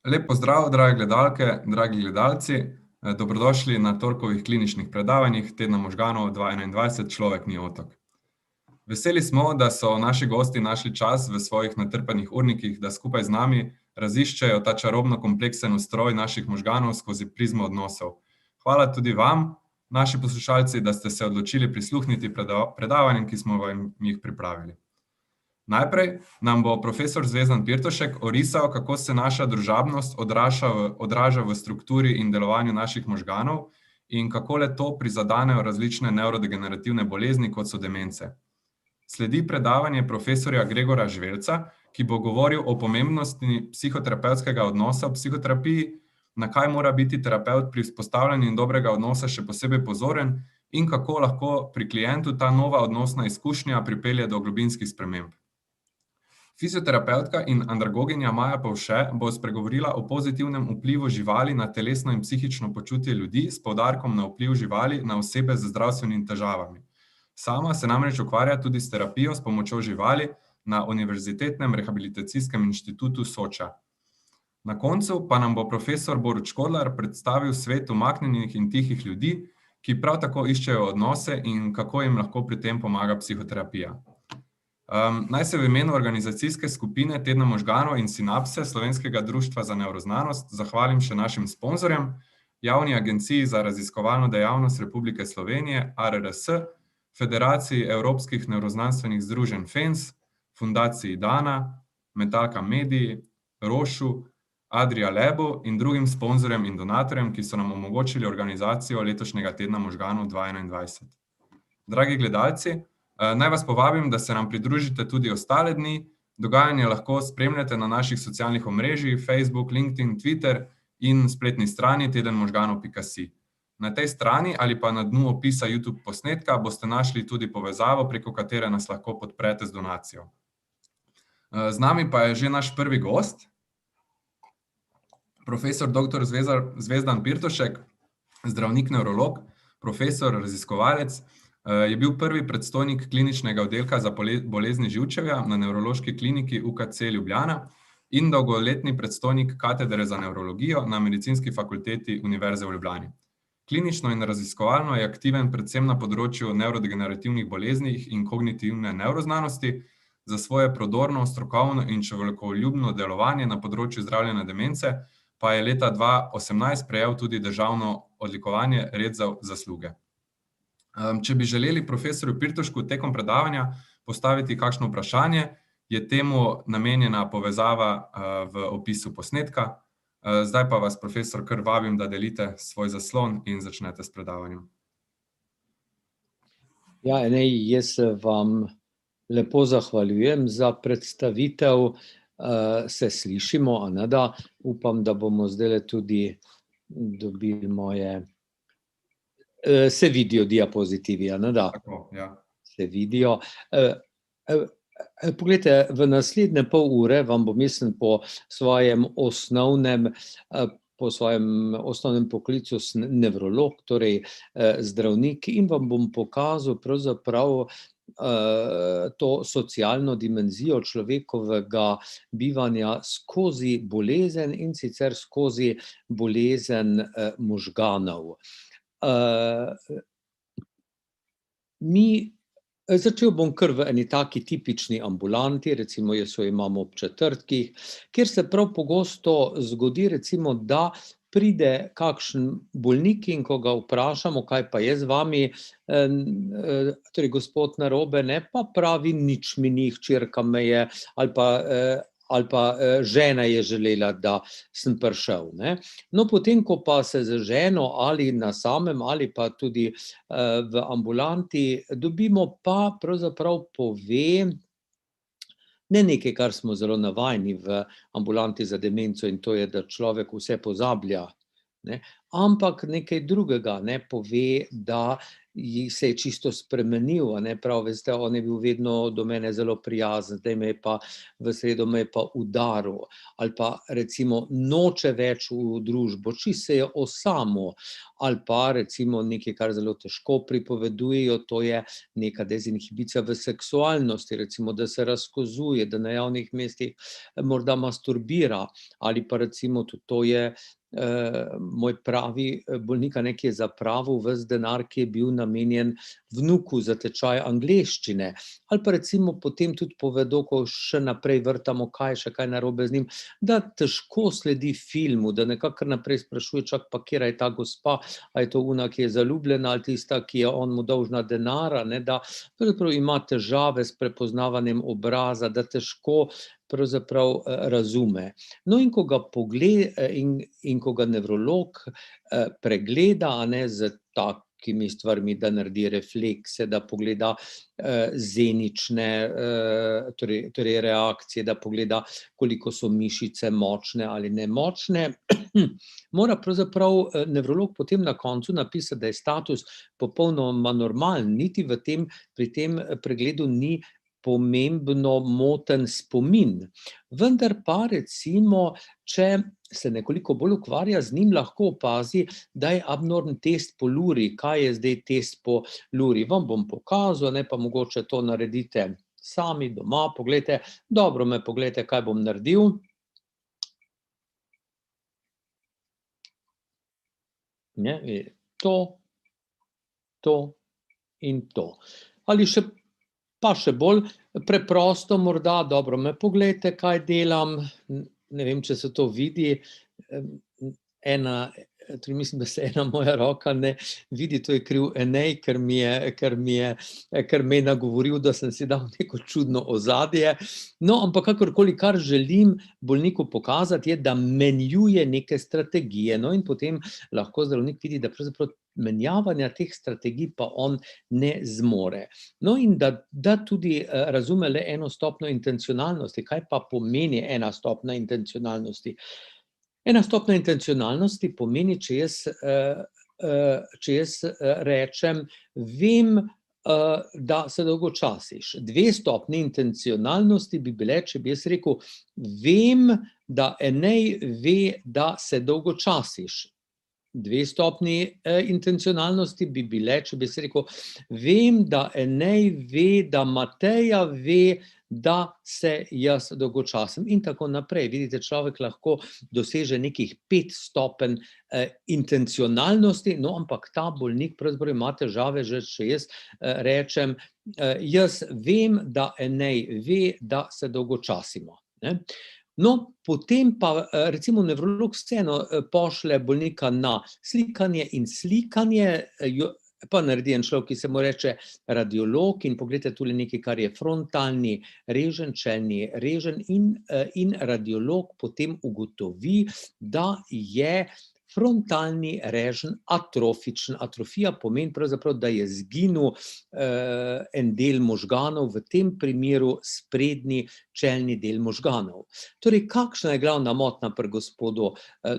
Lep pozdrav, drage gledalke, dragi gledalci. Dobrodošli na torkovih kliničnih predavanjih Tedna možganov 2021 Človek ni otok. Veseli smo, da so naši gosti našli čas v svojih natrpanih urnikih, da skupaj z nami raziščejo ta čarobno kompleksen ustroj naših možganov skozi prizmo odnosov. Hvala tudi vam, naši poslušalci, da ste se odločili prisluhniti predavanjem, ki smo vam jih pripravili. Najprej nam bo profesor Zvezdan Pirtošek orisal, kako se naša družabnost odraža v strukturi in delovanju naših možganov in kako le to prizadanejo različne nevrodegenerativne bolezni, kot so demence. Sledi predavanje profesorja Gregorja Žvelca, ki bo govoril o pomembnosti psihoterapevtskega odnosa v psihoterapiji, na kaj mora biti terapevt pri vzpostavljanju dobrega odnosa še posebej pozoren in kako lahko pri klientu ta nova odnosna izkušnja pripelje do globinskih sprememb. Fizioterapevtka in andragoginja Maja Pavše bo spregovorila o pozitivnem vplivu živali na telesno in psihično počutje ljudi s poudarkom na vpliv živali na osebe z zdravstvenimi težavami. Sama se namreč ukvarja tudi s terapijo s pomočjo živali na Univerzitetnem rehabilitacijskem inštitutu Soča. Na koncu pa nam bo profesor Borut Škodlar predstavil svet umaknjenih in tihih ljudi, ki prav tako iščejo odnose in kako jim lahko pri tem pomaga psihoterapija. Naj se v imenu organizacijske skupine Tedna možganov in sinapse Slovenskega društva za nevroznanost zahvalim še našim sponzorjem, Javni agenciji za raziskovalno dejavnost Republike Slovenije, ARRS, Federaciji evropskih nevroznanstvenih združenj FENS, Fundaciji Dana, Metalka Mediji, Rošu, Adria Lebu in drugim sponzorjem in donatorjem, ki so nam omogočili organizacijo letošnjega Tedna možganov 2021. Dragi gledalci, naj vas povabim, da se nam pridružite tudi ostale dni. Dogajanje lahko spremljate na naših socialnih omrežjih Facebook, LinkedIn, Twitter in spletni strani tedenmožganov.si. Na tej strani ali pa na dnu opisa YouTube posnetka boste našli tudi povezavo, preko katere nas lahko podprete z donacijo. Z nami pa je že naš prvi gost, profesor dr. Zvezdan Pirtošek, zdravnik nevrolog, profesor, raziskovalec. Je bil prvi predstojnik kliničnega oddelka za bolezni živčevja na Nevrološki kliniki UKC Ljubljana in dolgoletni predstojnik katedre za nevrologijo na Medicinski fakulteti Univerze v Ljubljani. Klinično in raziskovalno je aktiven predvsem na področju nevrodegenerativnih bolezni in kognitivne nevroznanosti, za svoje prodorno, strokovno in človekoljubno delovanje na področju zdravljenja demence pa je leta 2018 prejel tudi državno odlikovanje Red za zasluge. Če bi želeli profesorju Pirtošku tekom predavanja postaviti kakšno vprašanje, je temu namenjena povezava v opisu posnetka. Zdaj pa vas, profesor, kar vabim, da delite svoj zaslon in začnete s predavanjem. Ja, jaz vam lepo zahvaljujem za predstavitev. Se slišimo, Anada. Upam, da bomo zdaj tudi dobili moje... Se vidijo diapozitivi, Anada? Tako, ja. Se vidijo. Poglejte, v naslednje pol ure vam bom, mislim, po svojem osnovnem poklicu nevrolog, torej zdravnik, in vam bom pokazal pravzaprav to socialno dimenzijo človekovega bivanja skozi bolezen in sicer skozi bolezen možganov. Začel bom kar v eni taki tipični ambulanti, recimo jaz jo imam ob četrtkih, kjer se prav pogosto zgodi, recimo, da pride kakšen bolnik in ko ga vprašamo, kaj pa je z vami, torej gospod narobe, ne, pa pravi, nič mi ni, hčerka me je, ali pa žena je želela, da sem prišel, ne. No, potem, ko pa se z ženo ali na samem ali pa tudi v ambulanti dobimo, pa pravzaprav pove, ne nekaj, kar smo zelo navajeni v ambulanti za demenco, in to je, da človek vse pozablja, ne, ampak nekaj drugega, ne, pove, da se je čisto spremenil, prav veste, on je bil vedno do mene zelo prijazen, zdaj v sredo me je pa udaril, ali pa recimo noče več v družbo, čisto se je osamil, ali pa recimo nekaj, kar zelo težko pripovedujejo, to je neka dezinhibicija v seksualnosti, recimo, da se razkozuje, da na javnih mestih morda masturbira, ali pa recimo tudi to je moj pravi bolnik, ki je zapravil ves denar, ki je bil namenjen vnuku za tečaj angleščine. Ali pa recimo potem tudi povedo, ko še naprej vrtamo, kaj je še kaj narobe z njim, da težko sledi filmu, da nekako kar naprej sprašuje, čak pa katera je ta gospa, a je to ona, ki je zaljubljena, ali tista, ki je on mu dolžna denara, da pravzaprav ima težave s prepoznavanjem obraza, da težko pravzaprav razume. No, in ko ga in ko ga nevrolog pregleda, z takimi stvarmi, da naredi reflekse, da pogleda zenične, torej reakcije, da pogleda, koliko so mišice močne ali nemočne, mora pravzaprav nevrolog potem na koncu napisati, da je status popolnoma normalen, niti pri tem pregledu ni pomembno moten spomin. Vendar pa recimo, če se nekoliko bolj ukvarja z njim, lahko opazi, da je abnormen test po Luri. Kaj je zdaj test po Luri? Vam bom pokazal, pa mogoče to naredite sami doma, poglejte, dobro me poglejte, kaj bom naredil. To in to. Ali pa še bolj preprosto morda, dobro me poglejte, kaj delam, ne vem, če se to vidi, mislim, da se ena moja roka ne vidi, to je kriv Enej, ker me je nagovoril, da sem si dal neko čudno ozadje. No, ampak kakorkoli, kar želim bolniku pokazati, je, da menjuje neke strategije, no, in potem lahko zdravnik vidi, da pravzaprav menjavanja teh strategij pa on ne zmore. No, in da tudi razume le eno stopnjo intencionalnosti. Kaj pa pomeni ena stopnja intencionalnosti? Ena stopnja intencionalnosti pomeni, če jaz rečem, vem, da se dolgočasiš. 2 stopnji intencionalnosti bi bile, če bi jaz rekel, vem, da Enej ve, da se dolgočasiš. 2 stopnji intencionalnosti bi bile, če bi se rekel, vem, da Enej ve, da Mateja ve, da se jaz dolgočasim in tako naprej. Vidite, človek lahko doseže nekih 5 stopenj intencionalnosti, no, ampak ta bolnik pravzaprav ima težave, že če jaz rečem, jaz vem, da Enej ve, da se dolgočasimo. No, potem pa recimo nevrolog vseeno pošlje bolnika na slikanje in slikanje, pa naredi en človek, ki se mu reče radiolog, in poglejte tule nekaj, kar je frontalni reženj, čelni reženj, in radiolog potem ugotovi, da je frontalni reženj atrofičen. Atrofija pomeni pravzaprav, da je izginil en del možganov, v tem primeru sprednji čelni del možganov. Torej, kakšna je glavna motnja pri gospodu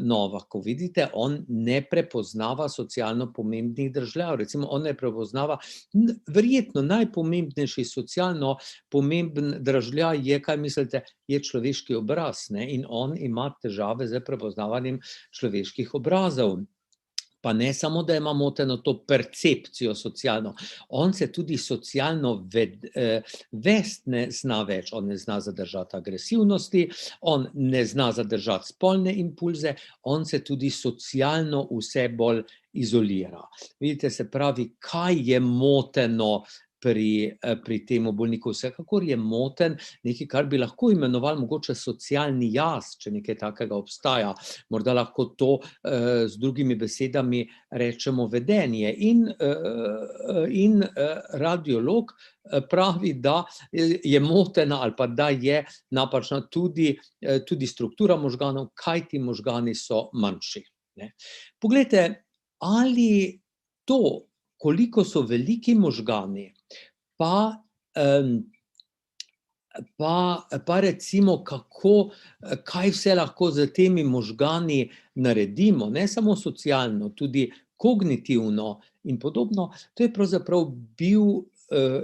Novaku? Vidite, on ne prepoznava socialno pomembnih dražljajev. Recimo, on ne prepoznava verjetno najpomembnejši socialno pomemben dražljaj je, kaj mislite, je človeški obraz, in on ima težave z prepoznavanjem človeških obrazov. Pa ne samo, da ima moteno to percepcijo socialno, on se tudi socialno vest ne zna več, on ne zna zadržati agresivnosti, on ne zna zadržati spolne impulze, on se tudi socialno vse bolj izolira. Vidite, se pravi, kaj je moteno pri tem bolniku? Vsekakor je moten nekaj, kar bi lahko imenovali mogoče socialni jaz, če nekaj takega obstaja. Morda lahko to z drugimi besedami rečemo vedenje. In radiolog pravi, da je motena ali pa da je napačna tudi struktura možganov, kajti možgani so manjši. Poglejte, ali to, koliko so veliki možgani, pa pa recimo kaj vse lahko z temi možgani naredimo, ne samo socialno, tudi kognitivno in podobno. To je pravzaprav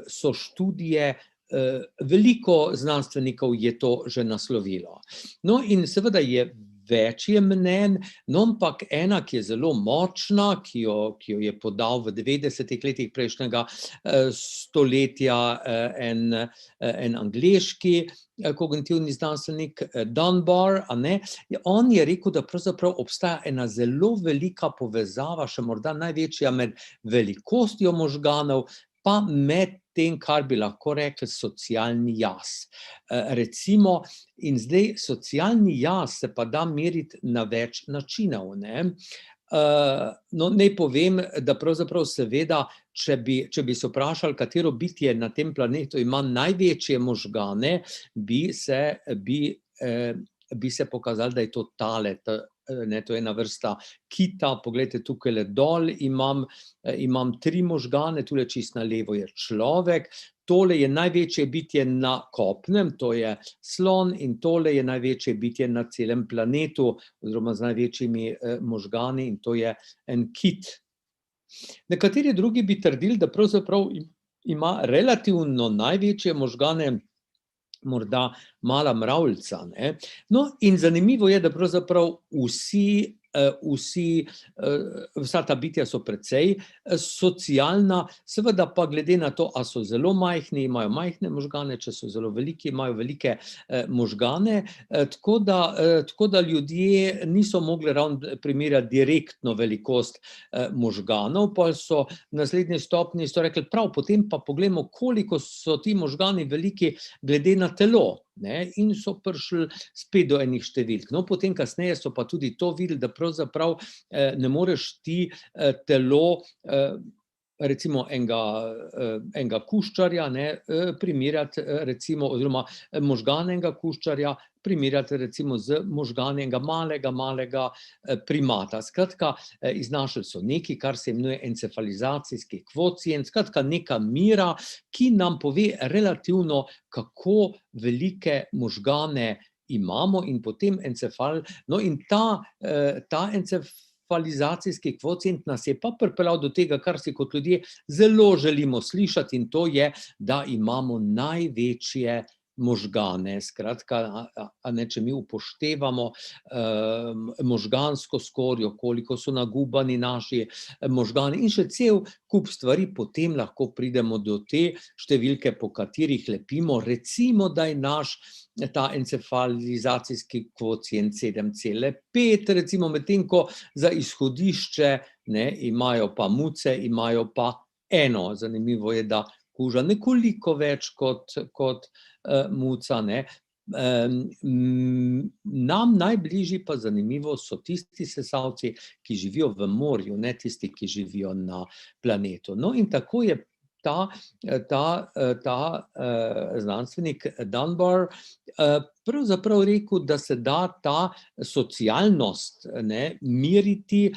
so študije, veliko znanstvenikov je to že naslovilo. No, in seveda je več je mnenj, no, ampak ena, ki je zelo močna, ki jo je podal v 90. letih prejšnjega stoletja en angleški kognitivni znanstvenik, Dunbar, a ne, on je rekel, da pravzaprav obstaja ena zelo velika povezava, še morda največja, med velikostjo možganov pa med tem, kar bi lahko rekli socialni jaz. Recimo, in zdaj socialni jaz se pa da meriti na več načinov, ne. No, naj povem, da pravzaprav seveda, če bi se vprašali, katero bitje na tem planetu ima največje možgane, bi se pokazalo, da je to tale, ne, to je ena vrsta kita, poglejte, tukajle dol imam 3 možgane, tule čisto na levo je človek, tole je največje bitje na kopnem, to je slon, in tole je največje bitje na celem planetu, oziroma z največjimi možgani, in to je en kit. Nekateri drugi bi trdili, da pravzaprav ima relativno največje možgane morda mala mravljica, ne. No, in zanimivo je, da pravzaprav vsa ta bitja so precej socialna, seveda pa glede na to, a so zelo majhni, imajo majhne možgane, če so zelo veliki, imajo velike možgane, tako da ljudje niso mogli ravno primerjati direktno velikost možganov, pol so v naslednji stopnji so rekli, prav, potem pa poglejmo, koliko so ti možgani veliki glede na telo, ne, in so prišli spet do enih številk. No, potem kasneje so pa tudi to videli, da pravzaprav ne moreš ti telo, recimo enega kuščarja, ne, primerjati recimo, oziroma možgane enega kuščarja primerjati recimo z možgani enega malega primata. Skratka, iznašli so nekaj, kar se imenuje encefalizacijski kvocient, skratka neka mera, ki nam pove relativno, kako velike možgane imamo, in potem no, in ta encefalizacijski kvocient nas je pa pripeljal do tega, kar si kot ljudje zelo želimo slišati, in to je, da imamo največje možgane. Skratka, a ne, če mi upoštevamo možgansko skorjo, koliko so nagubani naši možgani in še cel kup stvari, potem lahko pridemo do te številke, po katerih lepimo, recimo, da je naš ta encefalizacijski kvocient 7,5, recimo, medtem ko za izhodišče, ne, imajo pa muce, imajo pa 1. Zanimivo je, da kuža nekoliko več kot muca, ne. Nam najbližji pa zanimivo so tisti sesalci, ki živijo v morju, ne tisti, ki živijo na planetu. No, in tako je ta znanstvenik Dunbar pravzaprav rekel, da se da ta socialnost, ne, meriti,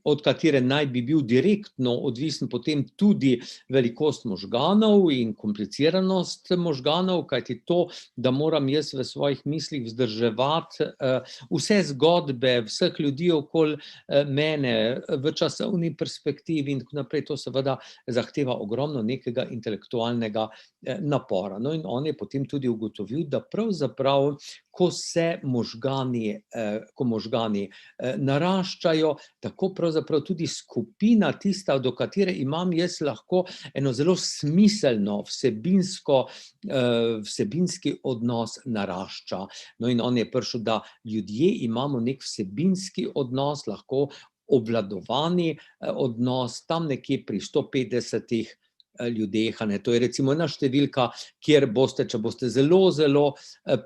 od katere naj bi bil direktno odvisen potem tudi velikost možganov in kompliciranost možganov, kajti to, da moram jaz v svojih mislih vzdrževati vse zgodbe vseh ljudi okoli mene v časovni perspektivi in tako naprej, to seveda zahteva ogromno nekega intelektualnega napora. No, in on je potem tudi ugotovil, da pravzaprav, ko možgani naraščajo, tako pravzaprav tudi skupina tista, do katere imam jaz lahko eno zelo smiselno vsebinski odnos narašča. No, in on je prišel, da ljudje imamo nek vsebinski odnos, lahko obvladovani odnos, tam nekje pri 150 ljudeh, a ne, to je recimo ena številka, kjer boste, če boste zelo, zelo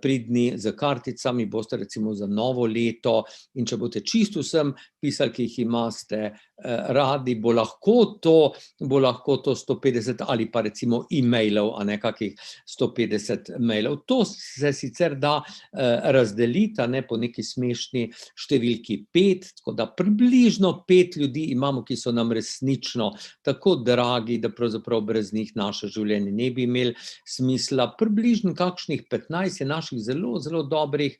pridni s karticami, boste recimo za novo leto, in če boste čisto vsem pisali, ki jih imate radi, bo lahko to 150 ali pa recimo e-mailov, a ne, kakih 150 mailov. To se sicer da razdeliti, a ne, po neki smešni številki 5, tako da približno 5 ljudi imamo, ki so nam resnično tako dragi, da pravzaprav pravzaprav brez njih naše življenje ne bi imeli smisla. Približno kakšnih 15 je naših zelo, zelo dobrih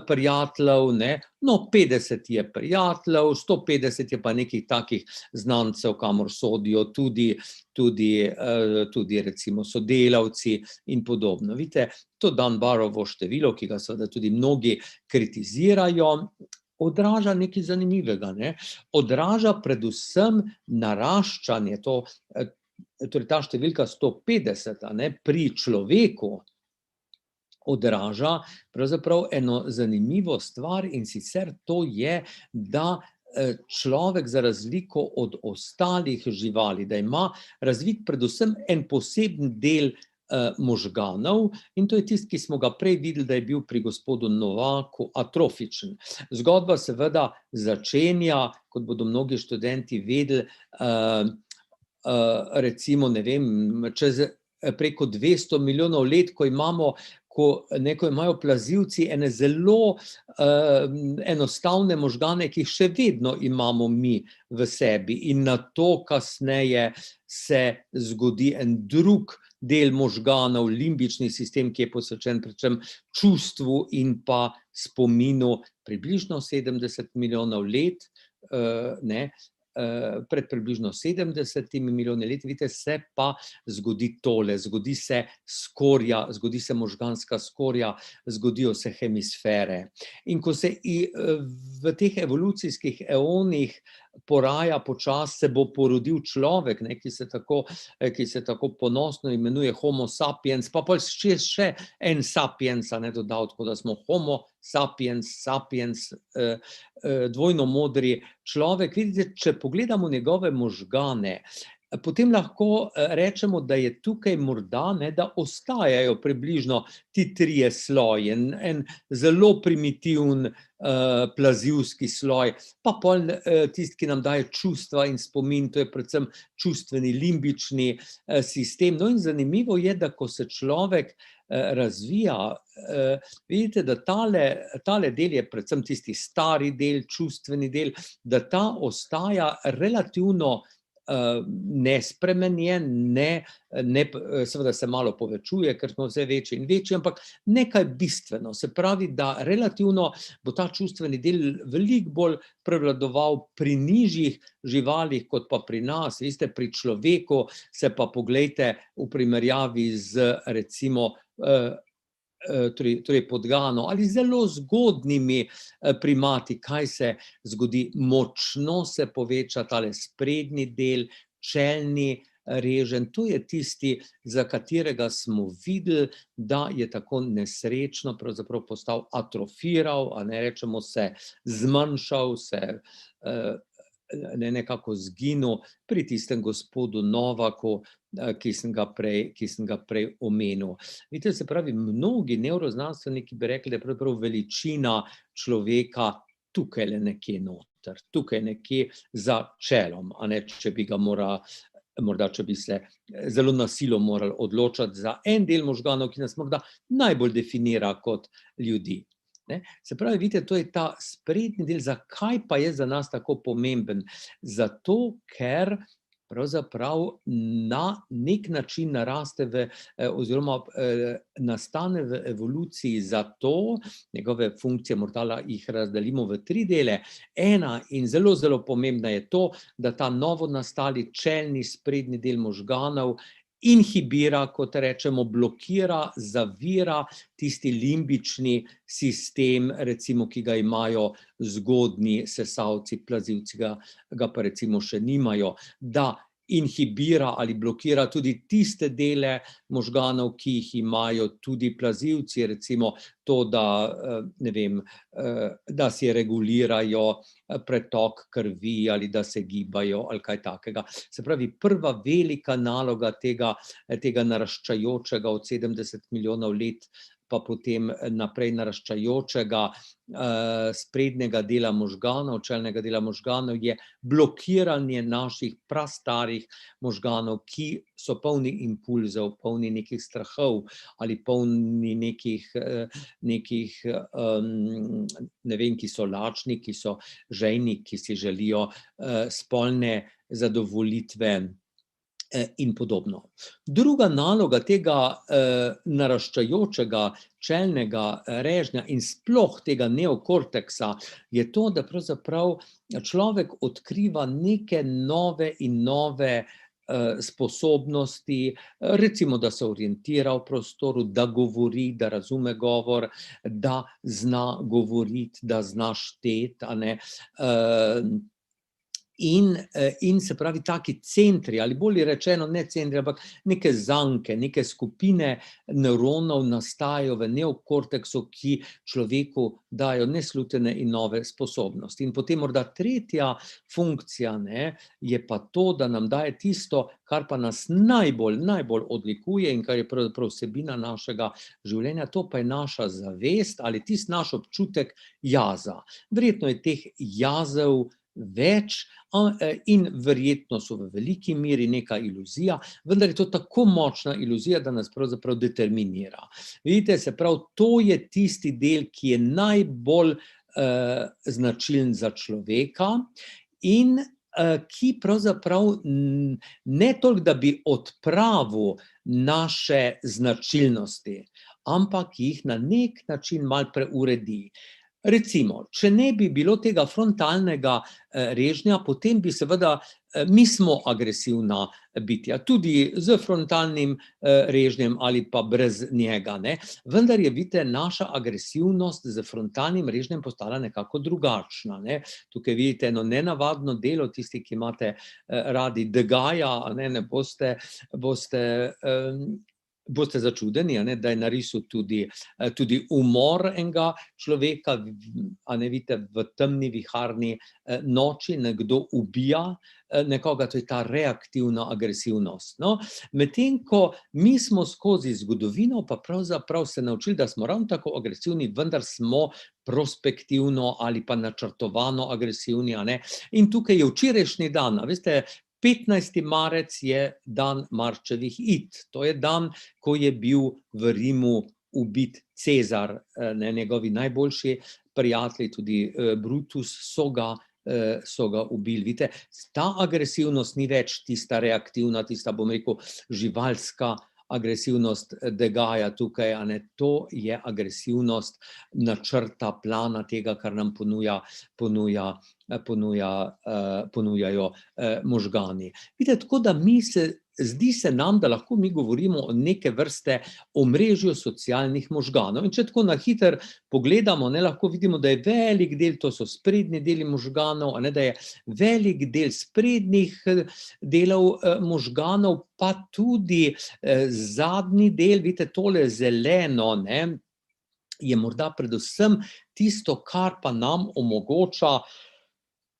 prijateljev, ne. No, 50 je prijateljev, 150 je pa nekih takih znancev, kamor sodijo tudi recimo sodelavci in podobno. Vidite, to Dunbarovo število, ki ga seveda tudi mnogi kritizirajo, odraža nekaj zanimivega, ne. Odraža predvsem naraščanje, torej ta številka 150, a ne, pri človeku odraža pravzaprav eno zanimivo stvar, in sicer to je, da človek za razliko od ostalih živali, da ima razvit predvsem en poseben del možganov, in to je tisti, ki smo ga prej videli, da je bil pri gospodu Novaku atrofičen. Zgodba seveda začenja, kot bodo mnogi študenti vedeli, recimo, ne vem, čez preko 200 milijonov let, ko imajo plazilci ene zelo enostavne možgane, ki jih še vedno imamo mi v sebi, in nato kasneje se zgodi en drug del možganov, limbični sistem, ki je posvečen predvsem čustvu in pa spominu, približno 70 milijonov let, ne, pred približno 70 milijoni let, vidite, se pa zgodi tole, zgodi se skorja, zgodi se možganska skorja, zgodijo se hemisfere. In ko se v teh evolucijskih eonih poraja počasi, se bo porodil človek, ne, ki se tako ponosno imenuje Homo sapiens, pa pol še en sapiens, a ne, dodal, tako da smo Homo sapiens, dvojno modri človek. Vidite, če pogledamo njegove možgane, potem lahko rečemo, da je tukaj morda, ne, da ostajajo približno ti trije sloji, en zelo primitiven plazilski sloj, pa pol tisti, ki nam daje čustva in spomin, to je predvsem čustveni limbični sistem. No, in zanimivo je, da ko se človek razvija, vidite, da tale del je predvsem tisti stari del, čustveni del, da ta ostaja relativno nespremenjen, seveda se malo povečuje, ker smo vse večji in večji, ampak nekaj bistveno, se pravi, da relativno bo ta čustveni del veliko bolj prevladoval pri nižjih živalih kot pa pri nas. Veste, pri človeku se pa poglejte v primerjavi z recimo torej podgano ali zelo zgodnjimi primati, kaj se zgodi, močno se poveča tale sprednji del, čelni reženj, to je tisti, za katerega smo videli, da je tako nesrečno pravzaprav postal atrofiral, a ne rečemo, se zmanjšal, se nekako zginil pri tistem gospodu Novaku, ki sem ga prej omenil. Vidite, se pravi, mnogi nevroznanstveniki bi rekli, da je pravzaprav veličina človeka tukajle nekje noter, tukaj nekje za čelom, a ne, če bi ga morda, če bi se zelo na silo morali odločati za en del možganov, ki nas morda najbolj definira kot ljudi. Se pravi, vidite, to je ta sprednji del. Zakaj pa je za nas tako pomemben? Zato, ker pravzaprav na nek način naraste oziroma nastane v evoluciji, zato njegove funkcije morda jih razdelimo v 3 dele. Ena in zelo, zelo pomembna je to, da ta novo nastali čelni sprednji del možganov inhibira, kot rečemo, blokira, zavira tisti limbični sistem, recimo, ki ga imajo zgodnji sesalci, plazilci ga pa recimo še nimajo, da inhibira ali blokira tudi tiste dele možganov, ki jih imajo tudi plazilci, recimo to, da, ne vem, da si regulirajo pretok krvi ali da se gibajo ali kaj takega. Se pravi, prva velika naloga tega naraščajočega od 70 milijonov let pa potem naprej naraščajočega sprednjega dela možganov, čelnega dela možganov, je blokiranje naših prastarih možganov, ki so polni impulzov, polni nekih strahov ali polni nekih, ne vem, ki so lačni, ki so žejni, ki si želijo spolne zadovoljitve in podobno. Druga naloga tega naraščajočega čelnega režnja in sploh tega neokorteksa je to, da pravzaprav človek odkriva neke nove in nove sposobnosti, recimo, da se orientira v prostoru, da govori, da razume govor, da zna govoriti, da zna šteti, a ne. In se pravi, taki centri, ali bolje rečeno, ne centri, ampak neke zanke, neke skupine nevronov nastajajo v neokorteksu, ki človeku dajo neslutene in nove sposobnosti. In potem morda tretja funkcija, ne, je pa to, da nam daje tisto, kar pa nas najbolj odlikuje in kar je pravzaprav vsebina našega življenja, to pa je naša zavest ali tisti naš občutek jaza. Verjetno je teh jazev več in verjetno so v veliki meri neka iluzija, vendar je to tako močna iluzija, da nas pravzaprav determinira. Vidite, se pravi, to je tisti del, ki je najbolj značilen za človeka in ki pravzaprav ne toliko, da bi odpravil naše značilnosti, ampak jih na nek način malo preuredi. Recimo, če ne bi bilo tega frontalnega režnja, potem bi seveda, mi smo agresivna bitja, tudi s frontalnim režnjem ali pa brez njega, ne. Vendar je, vidite, naša agresivnost s frontalnim režnjem postala nekako drugačna, ne. Tukaj vidite eno nenavadno delo, tisti, ki imate radi Degaja, a ne, boste začudeni, a ne, da je narisal tudi umor enega človeka, a ne, vidite, v temni viharni noči nekdo ubija nekoga, to je ta reaktivna agresivnost. No, medtem ko mi smo skozi zgodovino pa pravzaprav se naučili, da smo ravno tako agresivni, vendar smo prospektivno ali pa načrtovano agresivni, a ne. In tukaj je včerajšnji dan, a veste, 15. marec je dan Marčevih id. To je dan, ko je bil v Rimu ubit Cezar, ne, njegovi najboljši prijatelji, tudi Brutus, so ga ubili. Vidite, ta agresivnost ni več tista reaktivna, tista, bom rekel, živalska agresivnost Degaja tukaj, a ne, to je agresivnost načrta, plana tega, kar nam ponujajo možgani. Vidite, tako da zdi se nam, da lahko mi govorimo o neke vrste omrežju socialnih možganov. In če tako na hitro pogledamo, ne, lahko vidimo, da je velik del, to so sprednji deli možganov, a ne, da je velik del sprednjih delov možganov, pa tudi zadnji del, vidite, tole zeleno, ne, je morda predvsem tisto, kar pa nam omogoča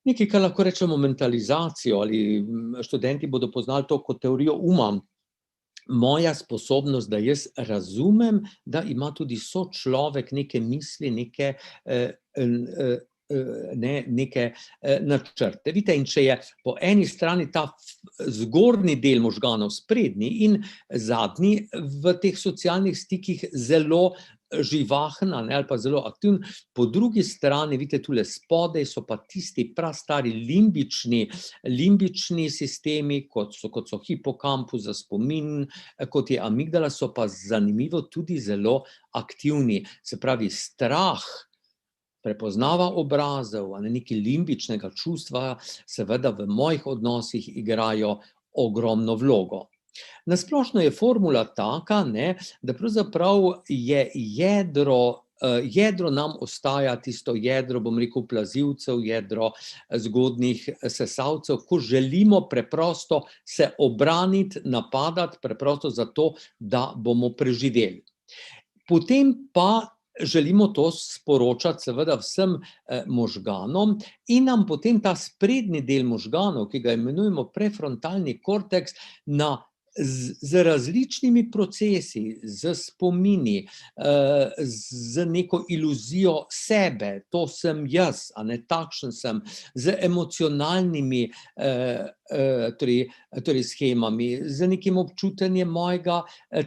nekaj, kar lahko rečemo mentalizacijo, ali študenti bodo poznali to kot teorijo uma. Moja sposobnost, da jaz razumem, da ima tudi sočlovek neke misli, neke načrte. Vidite, in če je po eni strani ta zgornji del možganov, sprednji in zadnji v teh socialnih stikih zelo živahen, ali pa zelo aktiven, po drugi strani, vidite, tule spodaj so pa tisti prastari limbični sistemi, kot so hipokampus za spomin, kot je amigdala, so pa zanimivo tudi zelo aktivni. Se pravi, strah, prepoznava obrazov, nekaj limbičnega čustva, seveda v mojih odnosih igrajo ogromno vlogo. Na splošno je formula taka, ne, da pravzaprav je jedro nam ostaja tisto jedro, bom rekel, plazilcev, jedro zgodnjih sesalcev, ko želimo preprosto se obraniti, napadati, preprosto zato, da bomo preživeli. Potem pa želimo to sporočati seveda vsem možganom in nam potem ta sprednji del možganov, ki ga imenujemo prefrontalni korteks, z različnimi procesi, z spomini, z neko iluzijo sebe, to sem jaz, a ne, takšen sem, z emocionalnimi torej shemami, z nekim občutenjem mojega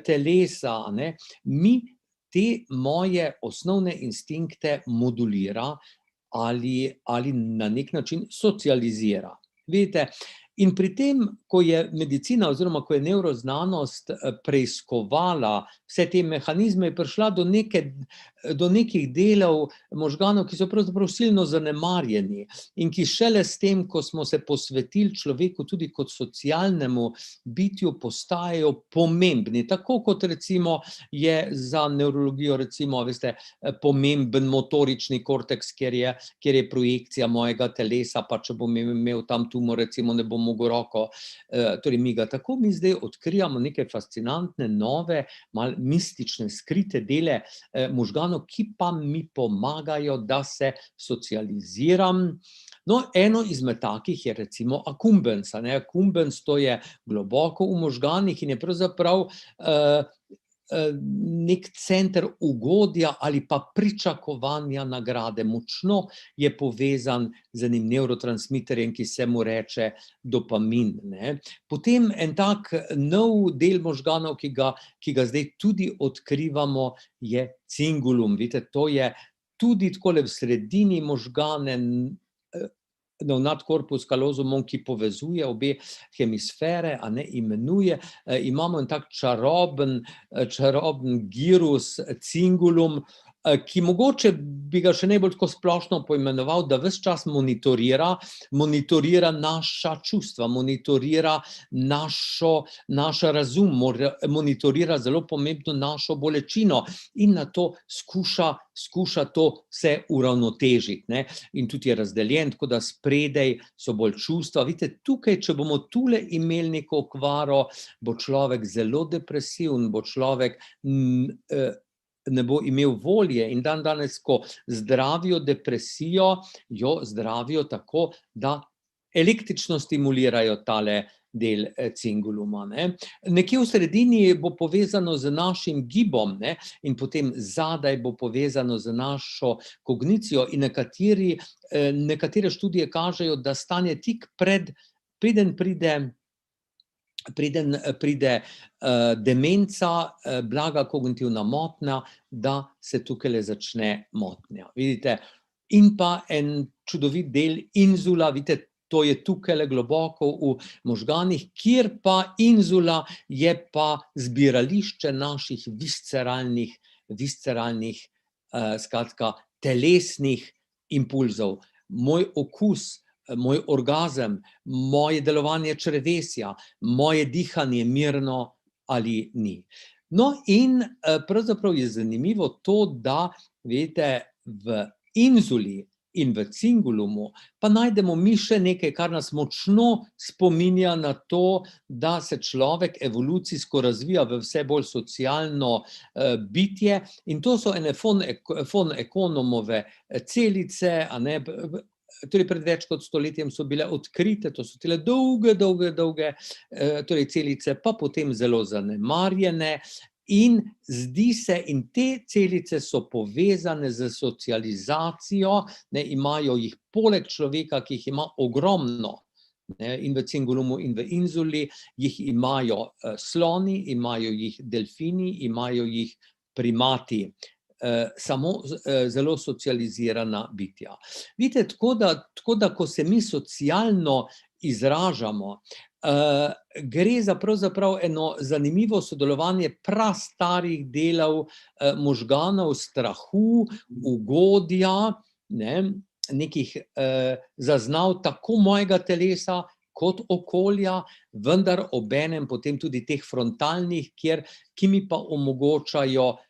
telesa, a ne, mi te moje osnovne instinkte modulira ali na nek način socializira. Vidite, In pri tem, ko je medicina oziroma ko je nevroznanost preiskovala vse te mehanizme, je prišla do nekih delov možganov, ki so pravzaprav silno zanemarjeni in ki šele s tem, ko smo se posvetili človeku tudi kot socialnemu bitju, postajajo pomembni. Tako kot recimo je za nevrologijo recimo, veste, pomemben motorični korteks, kjer je projekcija mojega telesa, pa če bom imel tam tumor, recimo ne bom mogel roko torej migati. Tako mi zdaj odkrijamo neke fascinantne, nove, malo mistične, skrite dele možganov, ki pa mi pomagajo, da se socializiram. No, eno izmed takih je recimo akkumbens. Akkumbens, to je globoko v možganih in je pravzaprav nek center ugodja ali pa pričakovanja nagrade. Močno je povezan z enim nevrotransmiterjem, ki se mu reče dopamin. Potem en tak nov del možganov, ki ga zdaj tudi odkrivamo, je cingulum. Vidite, to je tudi takole v sredini možgane, nadkorpus callosum, ki povezuje obe hemisfere, imenuje. Imamo en tak čaroben gyrus cingulum, ki mogoče bi ga še najbolj tako splošno poimenoval, da ves čas monitorira naša čustva, monitorira naš razum, monitorira zelo pomembno našo bolečino in nato skuša to vse uravnotežiti. In tudi je razdeljen, tako da spredaj so bolj čustva. Vidite, tukaj, če bomo tule imeli neko okvaro, bo človek zelo depresiven, bo človek ne bo imel volje in danes, ko zdravijo depresijo, jo zdravijo tako, da električno stimulirajo tale del cinguluma. Nekje v sredini bo povezano z našim gibom in potem zadaj bo povezano z našo kognicijo in nekatere študije kažejo, da stanje tik preden pride demenca, blaga kognitivna motnja, da se tukajle začne motnja. Vidite, in pa en čudovit del inzula, vidite, to je tukajle globoko v možganih, kjer pa inzula je pa zbirališče naših visceralnih, skratka, telesnih impulzov. Moj okus, moj orgazem, moje delovanje črevesja, moje dihanje mirno ali ni. No, in pravzaprav je zanimivo to, da vidite, v inzuli in v cingulumu pa najdemo mi še nekaj, kar nas močno spominja na to, da se človek evolucijsko razvija v vse bolj socialno bitje, in to so ene von Economove celice, torej pred več kot stoletjem so bile odkrite, to so tile dolge torej celice, pa potem zelo zanemarjene. In zdi se, in te celice so povezane z socializacijo, imajo jih poleg človeka, ki jih ima ogromno, in v cingulumu in v inzuli, jih imajo sloni, imajo jih delfini, imajo jih primati. Samo zelo socializirana bitja. Vidite, tako da, ko se mi socialno izražamo, gre za pravzaprav eno zanimivo sodelovanje prastarih delov možganov, strahu, ugodja, nekih zaznav tako mojega telesa kot okolja, vendar obenem potem tudi teh frontalnih, ki mi pa omogočajo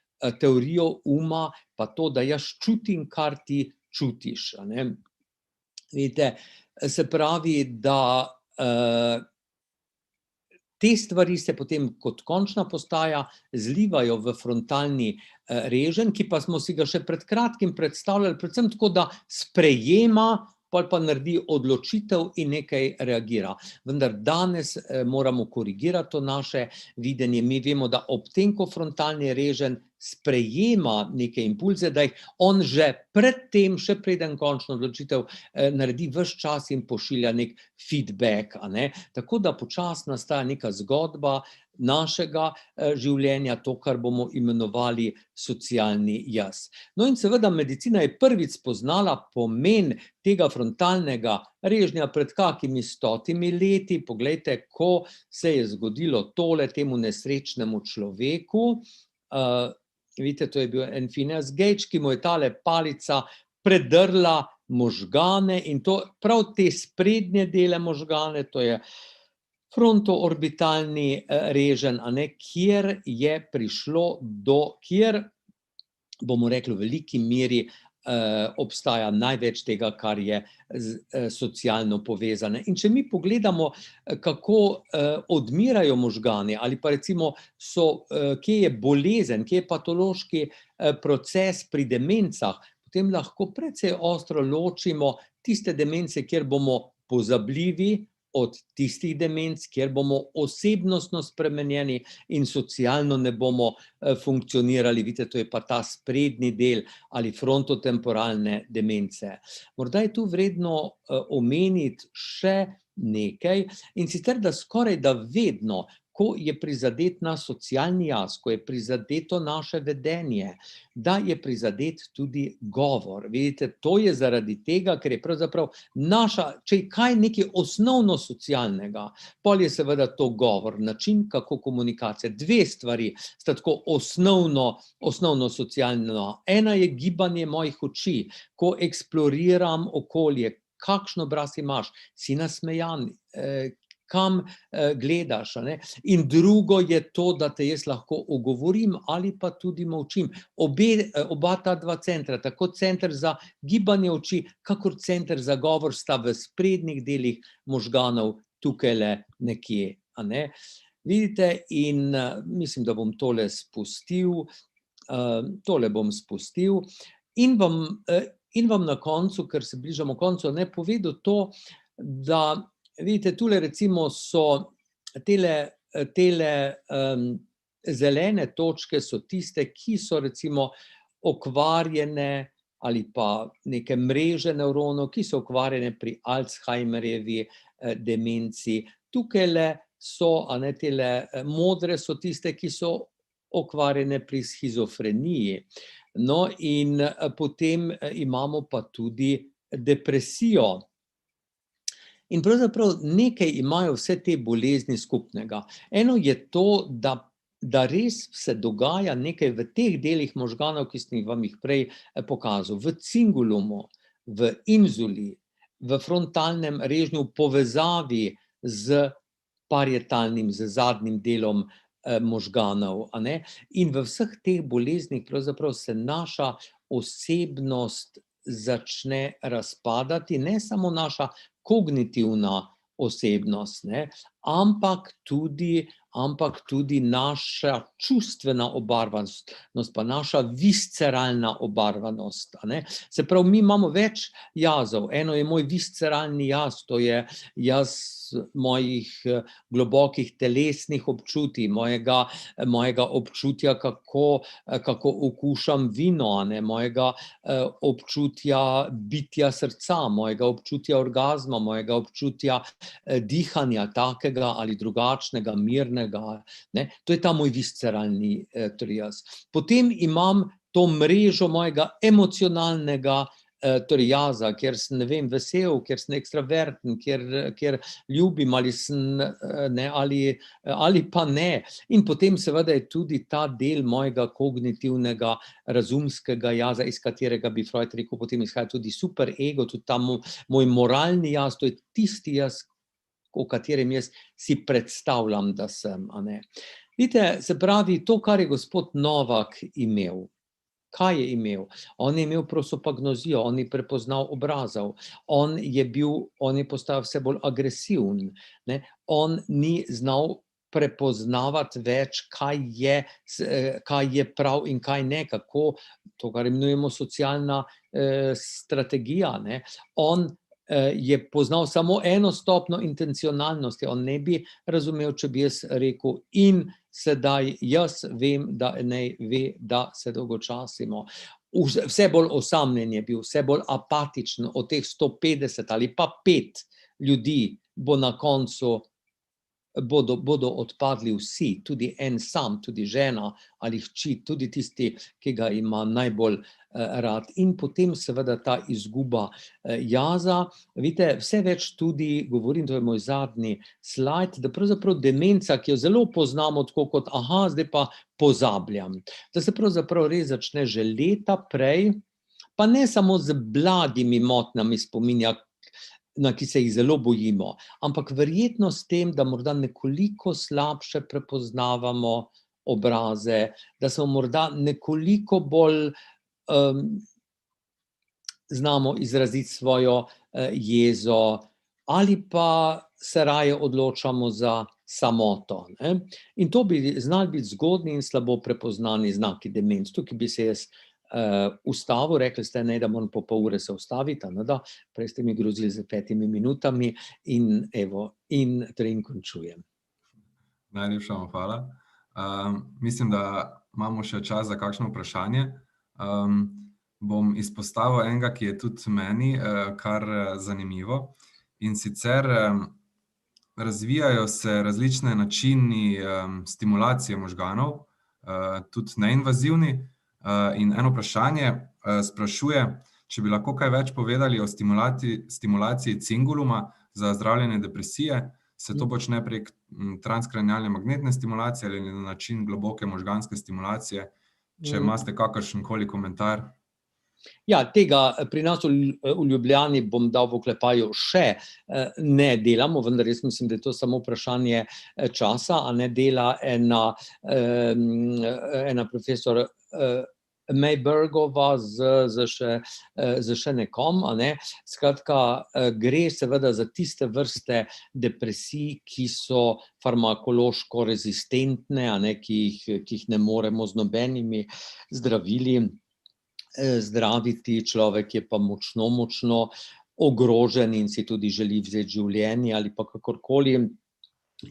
teorijo uma, pa to, da jaz čutim, kar ti čutiš. Vidite, se pravi, da te stvari se potem kot končna postaja zlivajo v frontalni reženj, ki pa smo si ga še pred kratkim predstavljali predvsem tako, da sprejema, pol pa naredi odločitev in nekaj reagira. Vendar danes moramo korigirati to naše videnje. Mi vemo, da ob tem, ko frontalni reženj sprejema neke impulze, da jih on že predtem, še preden končno odločitev naredi ves čas in pošilja nek feedback, a ne. Tako da počasi nastaja neka zgodba našega življenja, to, kar bomo imenovali socialni jaz. No, in seveda medicina je prvič spoznala pomen tega frontalnega režnja pred kakimi 100 leti. Poglejte, ko se je zgodilo tole temu nesrečnemu človeku, vidite, to je bil en Phineas Gage, ki mu je tale palica predrla možgane in to prav te sprednje dele možgane, to je frontoorbitalni reženj, a ne, kjer je prišlo kjer, bomo rekli, v veliki meri obstaja največ tega, kar je socialno povezane. In če mi pogledamo, kako odmirajo možgani, ali pa recimo kje je bolezen, kje je patološki proces pri demencah, potem lahko precej ostro ločimo tiste demence, kjer bomo pozabljivi, od tistih demenc, kjer bomo osebnostno spremenjeni in socialno ne bomo funkcionirali. Vidite, to je pa ta sprednji del ali frontotemporalne demence. Morda je tu vredno omeniti še nekaj, in sicer, da skorajda vedno, ko je prizadet naš socialni jaz, ko je prizadeto naše vedenje, da je prizadet tudi govor. Vidite, to je zaradi tega, ker je pravzaprav če je kaj nekaj osnovno socialnega, pol je seveda to govor, način, kako komunikacija. Dve stvari sta tako osnovno socialno. Ena je gibanje mojih oči, ko eksploriram okolje, kakšen obraz imaš, si nasmejan, kam gledaš, a ne. In drugo je to, da te jaz lahko ogovorim ali pa tudi molčim. Oba ta dva centra, tako center za gibanje oči, kakor center za govor, sta v sprednjih delih možganov tukajle nekje, a ne. Vidite, in mislim, da bom tole spustil, in vam na koncu, ker se bližamo koncu, ne, povedal to, da vidite, tule recimo so tele zelene točke so tiste, ki so recimo okvarjene ali pa neke mreže nevronov, ki so okvarjene pri Alzheimerjevi demenci. Tukajle so, a ne, tele modre so tiste, ki so okvarjene pri shizofreniji. No, in potem imamo pa tudi depresijo. In pravzaprav nekaj imajo vse te bolezni skupnega. Eno je to, da res se dogaja nekaj v teh delih možganov, ki sem vam jih prej pokazal, v cingulumu, v inzuli, v frontalnem režnju, v povezavi z parietalnim, z zadnjim delom možganov, a ne. In v vseh teh boleznih pravzaprav se naša osebnost začne razpadati, ne samo naša kognitivna osebnost, ne, ampak tudi naša čustvena obarvanost, pa naša visceralna obarvanost, a ne. Se pravi, mi imamo več jazov. Eno je moj visceralni jaz, to je jaz mojih globokih telesnih občutij, mojega občutja, kako okušam vino, a ne, mojega občutja bitja srca, mojega občutja orgazma, mojega občutja dihanja, takega ali drugačnega, mirnega, ne. To je ta moj visceralni jaz. Potem imam to mrežo mojega emocionalnega jaza, kjer sem, ne vem, vesel, kjer sem ekstraverten, kjer ljubim ali sem, ne, ali pa ne. In potem seveda je tudi ta del mojega kognitivnega, razumskega jaza, iz katerega bi Freud rekel, potem izhaja tudi superego, tudi ta moj moralni jaz, to je tisti jaz, o katerem jaz si predstavljam, da sem, a ne. Vidite, se pravi, to, kar je gospod Novak imel. Kaj je imel? On je imel prosopagnozijo, on je prepoznal obrazov, on je postal vse bolj agresiven, ne. On ni znal prepoznavati več, kaj je prav in kaj ne, kako, to, kar imenujemo socialna strategija, ne. On je poznal samo eno stopnjo intencionalnosti, on ne bi razumel, če bi jaz rekel, in sedaj jaz vem, da Enej ve, da se dolgočasimo. Vse bolj osamljen je bil, vse bolj apatičen, od teh 150 ali pa 5 ljudi bo na koncu bodo odpadli vsi, tudi en sam, tudi žena ali hči, tudi tisti, ki ga ima najbolj rad. In potem seveda ta izguba jaza. Vidite, vse več tudi govorim, to je moj zadnji slajd, da pravzaprav demenca, ki jo zelo poznamo tako kot, zdaj pa pozabljam, da se pravzaprav res začne že leta prej, pa ne samo z blagimi motnjami spominja, na ki se jih zelo bojimo, ampak verjetno s tem, da morda nekoliko slabše prepoznavamo obraze, da smo morda nekoliko bolj znamo izraziti svojo jezo, ali pa se raje odločamo za samoto, ne. In to bi znali biti zgodnji in slabo prepoznani znaki demence. Tukaj bi se jaz ustavil, rekli ste, ne, da moram po pol ure se ustaviti, da, prej ste mi grozili z 5 minutami in evo, in trening končujem. Najlepša vam hvala. Mislim, da imamo še čas za kakšno vprašanje. Bom izpostavil enega, ki je tudi meni kar zanimivo. In sicer razvijajo se različni načini stimulacije možganov, tudi neinvazivni. In eno vprašanje sprašuje, če bi lahko kaj več povedali o stimulaciji cinguluma za zdravljenje depresije. Se to počne prek transkranialne magnetne stimulacije ali na način globoke možganske stimulacije? Če imate kakršenkoli komentar. Ja, tega pri nas v Ljubljani, bom dal v oklepaju, še ne delamo, vendar jaz mislim, da je to samo vprašanje časa, a ne dela ena profesor Maybergova z še nekom, a ne. Skratka, gre seveda za tiste vrste depresij, ki so farmakološko rezistentne, a ne, ki jih ne moremo z nobenimi zdravili zdraviti, človek je pa močno ogrožen in si tudi želi vzeti življenje ali pa kakorkoli.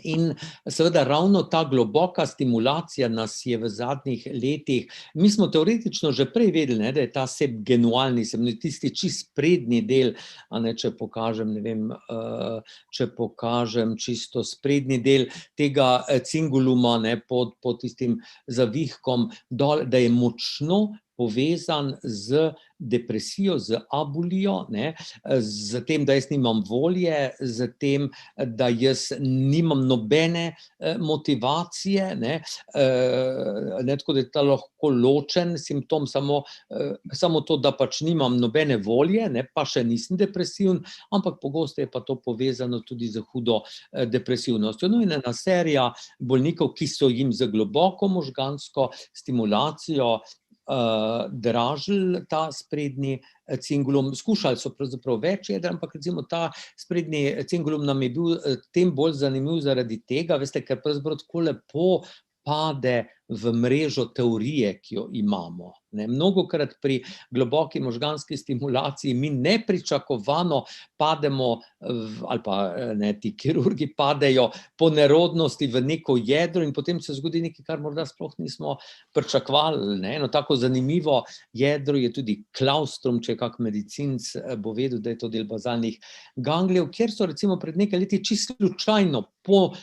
In seveda ravno ta globoka stimulacija nas je v zadnjih letih, mi smo teoretično že prej vedeli, ne, da je ta subgenualni, tisti čisto sprednji del, a ne, če pokažem, ne vem, če pokažem čisto sprednji del tega cinguluma, ne, pod tistim zavihkom dol, da je močno povezan z depresijo, z abulijo, ne, z tem, da jaz nimam volje, z tem, da jaz nimam nobene motivacije, ne, tako da je ta lahko ločen simptom, samo to, da pač nimam nobene volje, ne, pa še nisem depresiven, ampak pogosto je pa to povezano tudi z hudo depresivnostjo. No, in ena serija bolnikov, ki so jim z globoko možgansko stimulacijo dražili ta sprednji cingulum, skušali so pravzaprav več jeder, ampak recimo ta sprednji cingulum nam je bil tem bolj zanimiv zaradi tega, veste, ker pravzaprav tako lepo pade v mrežo teorije, ki jo imamo, ne. Mnogokrat pri globoki možganski stimulaciji mi nepričakovano pademo ali pa ne, ti kirurgi padejo po nerodnosti v neko jedro in potem se zgodi nekaj, kar morda sploh nismo pričakovali, ne. Eno tako zanimivo jedro je tudi klaustrum, če je kak medicinec bo vedel, da je to del bazalnih ganglijev, kjer so recimo pred nekaj leti čisto slučajno po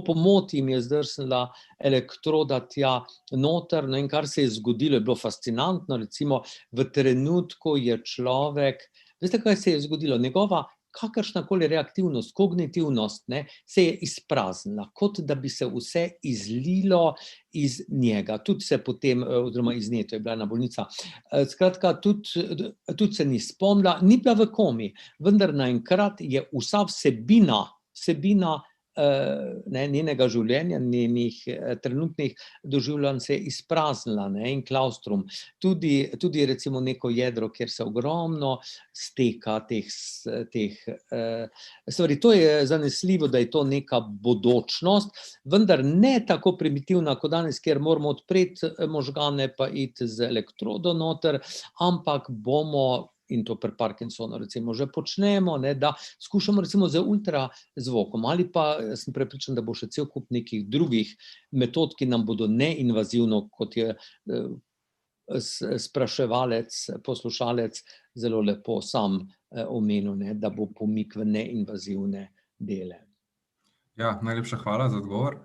pomoti mi je zdrsnila elektroda tja noter, no, in kar se je zgodilo, je bilo fascinantno, recimo v trenutku je človek, veste, kaj se je zgodilo, njegova kakršnakoli reaktivnost, kognitivnost, ne, se je izpraznila, kot da bi se vse izlilo iz njega, tudi se potem, oziroma iz nje, to je bila ena bolnica, skratka, tudi se ni spomnila, ni bila v komi, vendar naenkrat je vsa vsebina njenega življenja, njenih trenutnih doživljanj se je izpraznila, ne, in klaustrum. Tudi recimo neko jedro, kjer se ogromno steka teh stvari. To je zanesljivo, da je to neka bodočnost, vendar ne tako primitivna kot danes, kjer moramo odpreti možgane pa iti z elektrodo noter, ampak bomo in to pri Parkinsonu recimo že počnemo, ne, da skušamo recimo z ultrazvokom, ali pa sem prepričan, da bo še cel kup nekih drugih metod, ki nam bodo neinvazivno, kot je spraševalec, poslušalec zelo lepo sam omenil, ne, da bo pomik v neinvazivne dele. Ja, najlepša hvala za odgovor.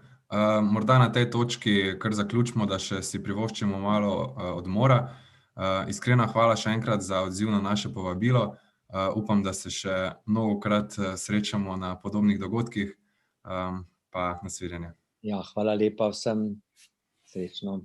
Morda na tej točki kar zaključimo, da še si privoščimo malo odmora. Iskrena hvala še enkrat za odziv na naše povabilo. Upam, da se še mnogokrat srečamo na podobnih dogodkih. Pa nasvidenje. Ja, hvala lepa vsem. Srečno.